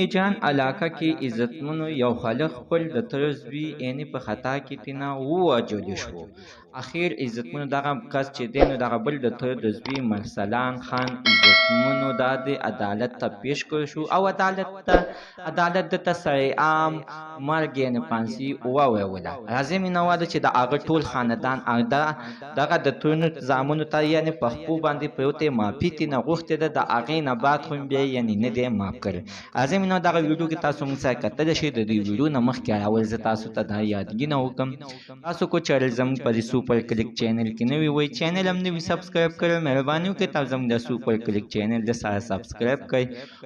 نیجان علاقه کې عزتمنو یو خلک خپل د تره زوی یعنې په خطا کې تېنه ووژلی شو. اخر عزتمنو دغه کس چې دی نو دغه بل د تره د زوی مرسلان خان عزتمنو دا د عدالت ته پیش کړی شو او عدالت دته سرعام مرګ یعنې پانسي وویله. راځئ مینهواله چې د هغه ټول خاندان دغه د ترونو زامنو ته یعنې په خپو باندې پریوتی معافي تېنه غوښتې ده، د هغې نه بعد خو بیا یعنې نه دی معاف کړی. راځئ مینهوال دغه ویډیو کې تاسو موږ سره کتلی شئ. د دې ویډیو نه مخکې اول زه تاسو ته دا یادګینه وکړم، تاسو کو چینل زموږ په دې سوپر کلیک چینل کې نوي وئ، چینل هم نوي سبسکرایب کړئ، مهرباني وکړئ تاسو زموږ د سوپر کلیک چینل د سره سبسکرایب کړئ،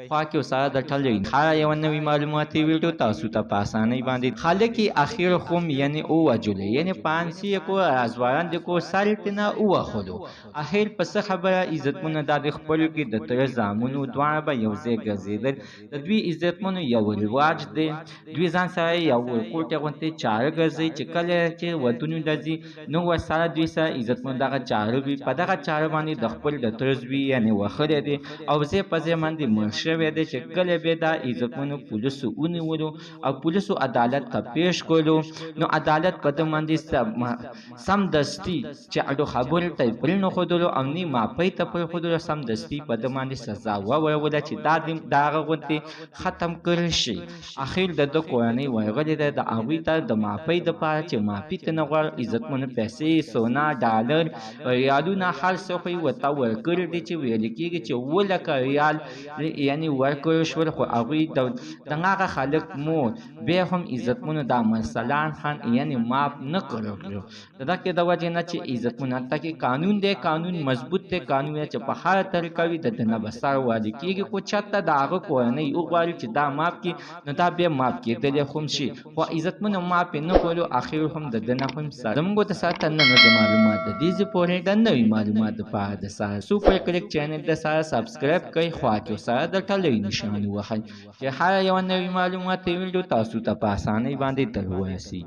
خوا کې ورسره د ټلوي هره یوه نوې معلوماتي ویډیو تاسو ته په اسانۍ باندې خلک یې اخر خو یعنې ووژلی، یعنې پانسي یې کړو، رازواران یې کړو، سر یې تېنه ووهلو. اخر په څه خبره عزتمنو دا د خپلو کې د تره زامنو دواړه به یو ځای ګرځېدل. د دوی عزتمنو یو رواج دی، دوی ځان سره یو ورکوټې غوندې چاره ګرځوي چې کله چې ودونو ته ځي نو ورسره دوی سره عزتمنو دغه چاره وي. په دغه چاره باندې د خپل د تره زوی یعنې وښلی دی او ځای په ځای باندې مړ شوی دی چې کله بیا دا عزتمنو پولیسو ونیولو او پولیسو عدالت ته پیش کړلو نو عدالت په ده باندې سمدستي چې اډو خبرو ته یې پرېنښودلو او نه معافۍ ته پرېښودلو، سمدستي په ده باندې سزا وویله چې د هغه غوندې ختم کړی شي. اخر د ده کورنۍ ورغلې ده د هغوی ته د معافۍ دپاره چې معافي ترېنه غواړي. عزتمنو پیسې، سونا، ډالر، ریالونه هر څه خو یې ورته ورکړي دي چې ویل کېږي چې 7,00,000 ریال یعنې ورکړی شول، خو هغوی د هغه خلک مور بیا هم عزتمنو دا مرسلان خان یعنې معاف نه کړی. د دغې د وجې نه چې عزتمنو هلته کې قانون دی، قانون مضبوط دی، قانون چې په هره طریقه وي د ده نه به سر والي کېږي، خو چېرته د هغه کورنۍ وغواړي چې دا معاف کړي نو دا بیا معاف کېدلی هم شي، خو عزتمنو معاف یې نه کړلو. اخر هم د ده نه هم سر زموږ د سره تر ننه معلومات د دې ځای پورې د نوي معلومات دپاره د سره سوپر کلیک چینل د سره سبسکرایب کړئ، خوا کې ورسره د ټلوي نښان ووهئ چې هره یوه نوې معلوماتي ویډیو تاسو ته په اسانۍ باندې در ورسي.